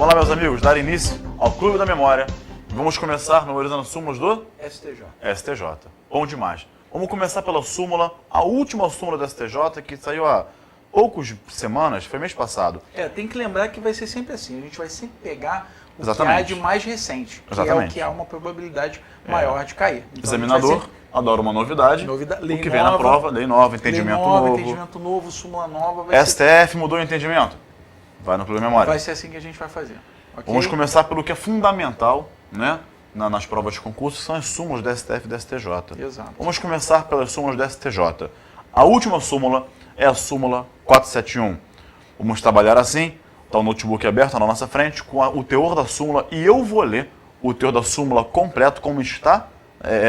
Vamos lá, meus amigos, dar início ao Clube da Memória. Vamos começar memorizando súmulas do STJ. Bom demais. Vamos começar pela súmula, a última súmula do STJ, que saiu há poucas semanas, foi mês passado. Tem que lembrar que vai ser sempre assim, a gente vai sempre pegar o Exatamente. que há de mais recente, que Exatamente. é o que há uma probabilidade maior de cair. Então, Examinador adora uma novidade, lei o que vem na prova, lei nova, entendimento novo. Entendimento novo, súmula nova. Vai STF mudou o entendimento? Vai no Clube da Memória. Vai ser assim que a gente vai fazer. Okay? Vamos começar pelo que é fundamental, né, nas provas de concurso, que são as súmulas do STF e do STJ. Exato. Vamos começar pelas súmulas do STJ. A última súmula é a súmula 471. Vamos trabalhar assim, está o notebook aberto na nossa frente, com o teor da súmula, e eu vou ler o teor da súmula completo, como está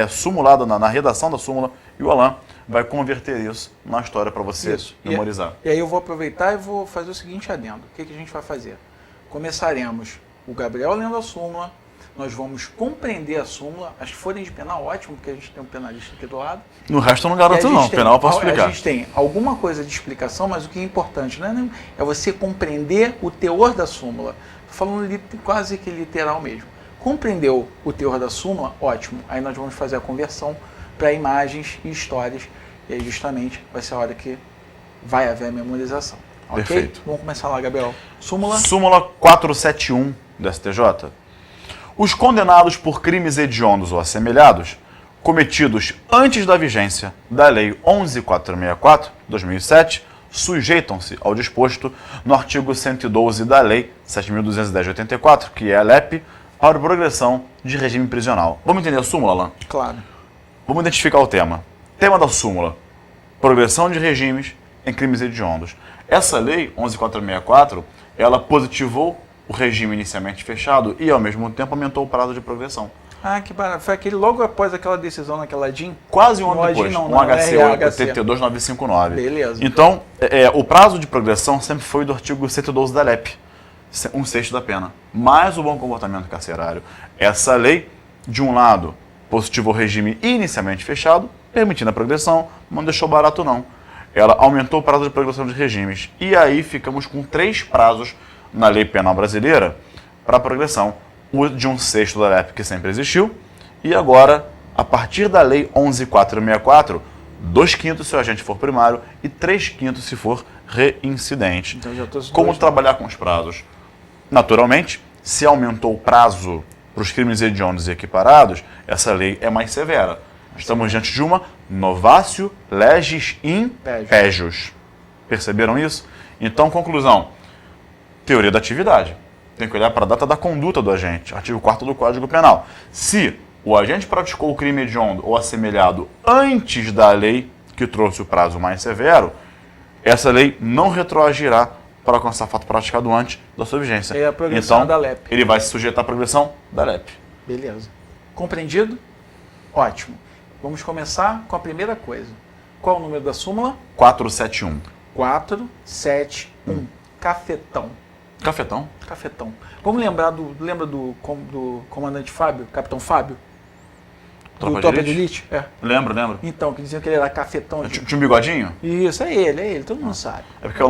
sumulado na redação da súmula, e o Alan vai converter isso na história para você memorizar. E aí eu vou aproveitar e vou fazer o seguinte adendo. O que a gente vai fazer? Começaremos o Gabriel lendo a súmula, nós vamos compreender a súmula, as que forem de penal, ótimo, porque a gente tem um penalista aqui do lado. No resto eu não garanto não, penal eu posso explicar. A gente tem alguma coisa de explicação, mas o que é importante é você compreender o teor da súmula. Estou falando quase que literal mesmo. Compreendeu o teor da súmula? Ótimo. Aí nós vamos fazer a conversão para imagens e histórias, e aí justamente vai ser a hora que vai haver a memorização. Ok? Perfeito. Vamos começar lá, Gabriel. Súmula? Súmula 471 do STJ. Os condenados por crimes hediondos ou assemelhados, cometidos antes da vigência da Lei 11.464, 2007, sujeitam-se ao disposto no artigo 112 da Lei 7.210 de 84, que é a LEP, para progressão de regime prisional. Vamos entender a súmula, Alan? Claro. Vamos identificar o tema. Tema da súmula: progressão de regimes em crimes hediondos. Essa lei, 11.464, ela positivou o regime inicialmente fechado e, ao mesmo tempo, aumentou o prazo de progressão. Ah, que barato. Foi aquele logo após aquela decisão naquela DIN? Quase um ano depois, não, um HC HC. TT2959. Beleza. Então, o prazo de progressão sempre foi do artigo 112 da LEP, 1/6 da pena, mais o bom comportamento carcerário. Essa lei, de um lado, positivou o regime inicialmente fechado, permitindo a progressão, não deixou barato não. Ela aumentou o prazo de progressão de regimes. E aí ficamos com 3 prazos na lei penal brasileira para progressão. O de 1/6 da LEP, que sempre existiu, e agora, a partir da lei 11.464, 2/5 se o agente for primário e 3/5 se for reincidente. Então, já tô Como trabalhar com os prazos? Naturalmente, se aumentou o prazo para os crimes hediondos e equiparados, essa lei é mais severa. Estamos diante de uma novatio legis in pejus. Perceberam isso? Então, conclusão. Teoria da atividade. Tem que olhar para a data da conduta do agente. Artigo 4º do Código Penal. Se o agente praticou o crime hediondo ou assemelhado antes da lei que trouxe o prazo mais severo, essa lei não retroagirá para alcançar fato praticado antes da sua vigência. É a progressão então, da LEP. Ele vai se sujeitar à progressão da LEP. Beleza. Compreendido? Ótimo. Vamos começar com a primeira coisa. Qual é o número da súmula? 471. 471. Cafetão. Cafetão? Cafetão. Vamos lembrar lembra do comandante Fábio, Capitão Fábio? Do Tropa de Elite? É. Lembro. Então, que diziam que ele era cafetão. Tinha um bigodinho? Isso, é ele, todo mundo sabe. É porque o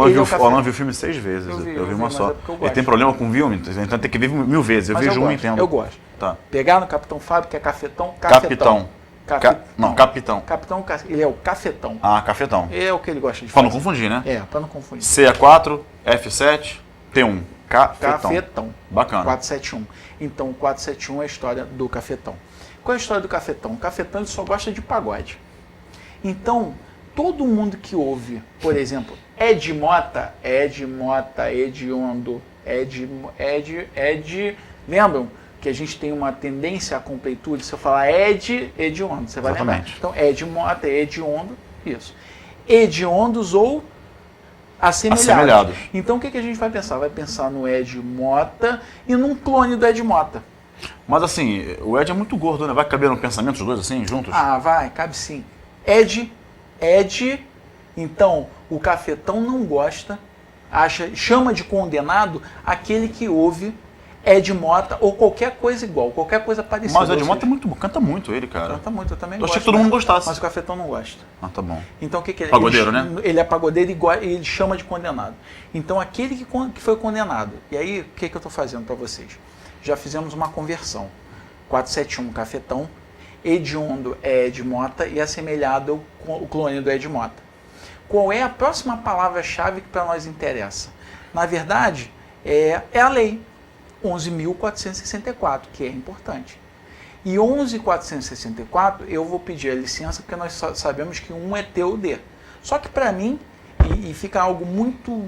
Alan viu o filme 6 vezes, eu vi uma só. Ele tem problema com filme, então tem que ver 1000 vezes. Eu vejo um e entendo. Eu gosto. Tá. Pegar no Capitão Fábio, que é cafetão. Capitão. Capitão. Capitão, ele é o cafetão. Ah, cafetão. É o que ele gosta de fazer. Pra não confundir, né? Pra não confundir. CA4, F7, T1. Cafetão. Bacana. 471. Então, o 471 é a história do cafetão. Qual é a história do cafetão? O cafetão ele só gosta de pagode. Então, todo mundo que ouve, por exemplo, Ed Mota, hediondo, lembram que a gente tem uma tendência à completude? Se eu falar hediondo, você vai lembrar. Então, Ed Mota, hediondo, isso. Hediondos ou assemelhados. Então, o que a gente vai pensar? Vai pensar no Ed Mota e num clone do Ed Mota. Mas assim, o Ed é muito gordo, né? Vai caber no pensamento os dois assim, juntos? Ah, vai, cabe sim. Ed, então o cafetão não gosta, chama de condenado aquele que ouve Ed Mota ou qualquer coisa igual, qualquer coisa parecida. Mas o Ed ou Mota é seja, muito bom, canta muito ele, cara. canta muito, eu também Eu gosto. achei que todo mundo gostasse. Mas o Cafetão não gosta. Ah, tá bom. Então o que ele Pagodeiro, ele, né? Ele é pagodeiro e ele chama de condenado. Então aquele que foi condenado. E aí o que eu estou fazendo para vocês? Já fizemos uma conversão. 471 Cafetão, hediondo é Ed Mota e assemelhado o clone do Ed Mota. Qual é a próxima palavra-chave que para nós interessa? Na verdade, é a lei 11.464, que é importante. E 11.464, eu vou pedir a licença porque nós sabemos que um é T ou D. Só que para mim, e fica algo muito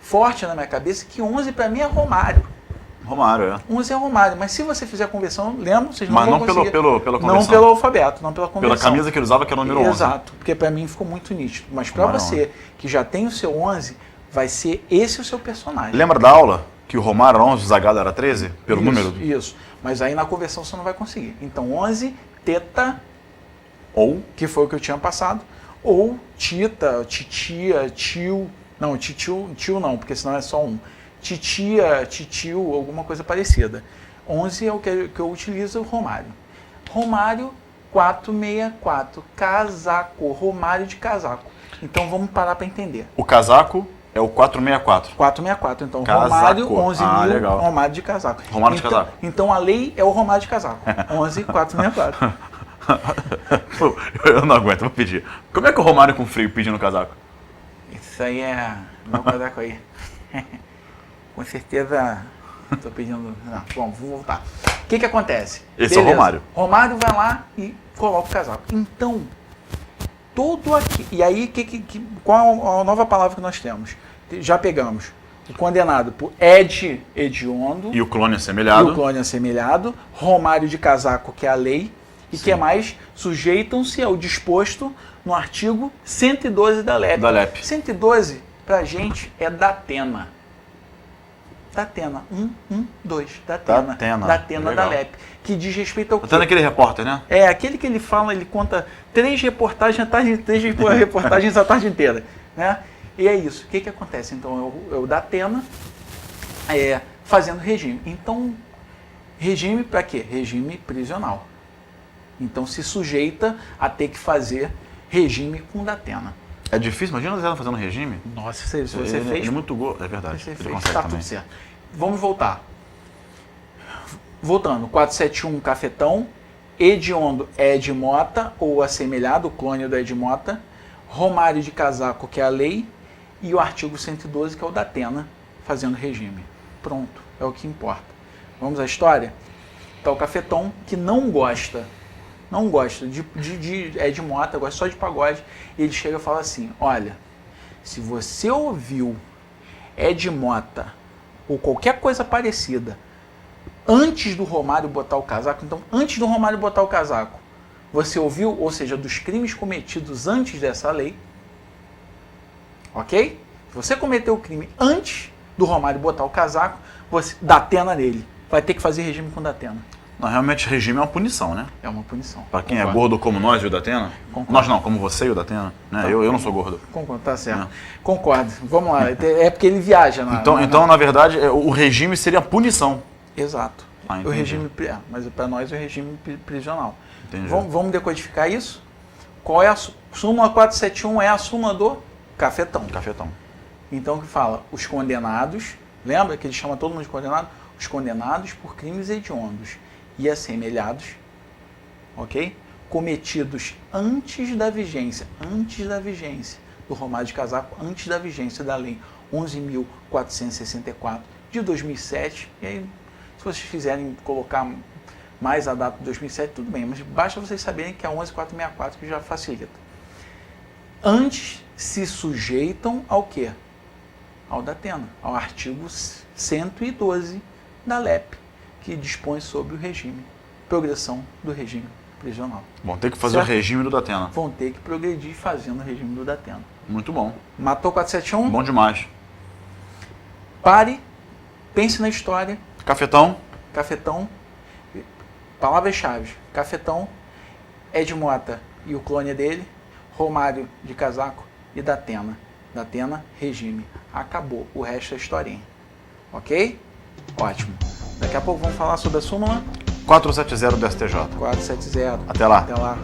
forte na minha cabeça, que 11 para mim é Romário. Romário, é. 11 é Romário, mas se você fizer a conversão, lembra, vocês não Mas vão não conseguir. pela conversão. Não pelo alfabeto, não pela conversão. Pela camisa que ele usava, que era o número 11. Exato, porque para mim ficou muito nítido. Mas para Romário você, que já tem o seu 11, vai ser esse o seu personagem. Lembra da aula que o Romário era 11 e o Zagallo era 13? Pelo Isso, número? Isso, mas aí na conversão você não vai conseguir. Então 11, teta, Ou que foi o que eu tinha passado, ou tita, titia, tio, não, tio não, porque senão é só um. Titia, titio, alguma coisa parecida. 11 é o que eu utilizo, Romário. Romário 464, casaco, Romário de casaco. Então vamos parar para entender. o casaco é o 464. 464, então Casaco. Romário 11 Ah, mil, legal. Romário de casaco. Romário de então, casaco. Então a lei é o Romário de casaco, 11.464. Pô, eu não aguento, vou pedir. Como é que o Romário com frio pedindo casaco? Isso aí é meu casaco aí. Com certeza estou pedindo. Não, bom, vou voltar. O que acontece? Esse é o Romário. Romário vai lá e coloca o casaco. Então, todo aqui. E aí, qual a nova palavra que nós temos? Já pegamos o condenado por hediondo. E o clone assemelhado. E o clone assemelhado. Romário de casaco, que é a lei. E Sim. que mais? Sujeitam-se ao disposto no artigo 112 da LEP. Da LEP. 112, pra gente, é Datena. Datena. 2. Datena. Datena da Legal. LEP. Que diz respeito ao quê? Tá naquele repórter, né? É, aquele que ele fala, ele conta 3 reportagens a tarde inteira. Né? E é isso. O que acontece? Então, é o Datena fazendo regime. Então, regime para quê? Regime prisional. Então, se sujeita a ter que fazer regime com Datena. É difícil, imagina o Zé fazendo regime. Nossa, se você Ele fez, é muito gordo, é verdade. você Ele fez, consegue tá também. tudo certo. Vamos voltar. Voltando, 471 Cafetão, hediondo é Ed Mota, ou assemelhado, o clone do Ed Mota, Romário de casaco, que é a lei, e o artigo 112, que é o Datena, fazendo regime. Pronto, é o que importa. Vamos à história? Tá o Cafetão, que não gosta de Ed Mota, gosta só de pagode, e ele chega e fala assim, olha, se você ouviu Ed Mota, ou qualquer coisa parecida, antes do Romário botar o casaco, então antes do Romário botar o casaco, você ouviu, ou seja, dos crimes cometidos antes dessa lei, ok? Se você cometeu o crime antes do Romário botar o casaco, você dá Datena nele, vai ter que fazer regime com Datena. Não, realmente regime é uma punição, né? É uma punição. Pra quem é gordo como nós e o Datena. Concordo. Nós não, como você e o Datena. Né? Tá. Eu não sou gordo. Concordo, tá certo. Não. Concordo. Vamos lá. É porque ele viaja Então, na verdade, o regime seria a punição. Exato. Ah, o entendi. regime, mas para nós é o regime prisional. Entendi. Vamos decodificar isso? Qual é a súmula 471? É a súmula do Cafetão. Cafetão. Então que fala os condenados, lembra que ele chama todo mundo de condenado? Os condenados por crimes hediondos e assemelhados, ok? Cometidos antes da vigência do Romário de casaco, antes da vigência da lei 11.464 de 2007. E aí, se vocês quiserem colocar mais a data de 2007, tudo bem, mas basta vocês saberem que é 11.464 que já facilita. Antes se sujeitam ao quê? Ao Datena, ao artigo 112 da LEP, que dispõe sobre o regime, progressão do regime prisional. Bom, tem que fazer Certo? o regime do Datena. Vão ter que progredir fazendo o regime do Datena. Muito bom. Matou 471? Bom demais. Pare, pense na história. Cafetão. Cafetão, palavras-chave. Cafetão, Ed Mota e o clone dele, Romário de casaco e Datena. Datena, regime. Acabou. O resto é historinha. Ok? Ótimo. Daqui a pouco vamos falar sobre a súmula 470 do STJ. 470. Até lá. Até lá.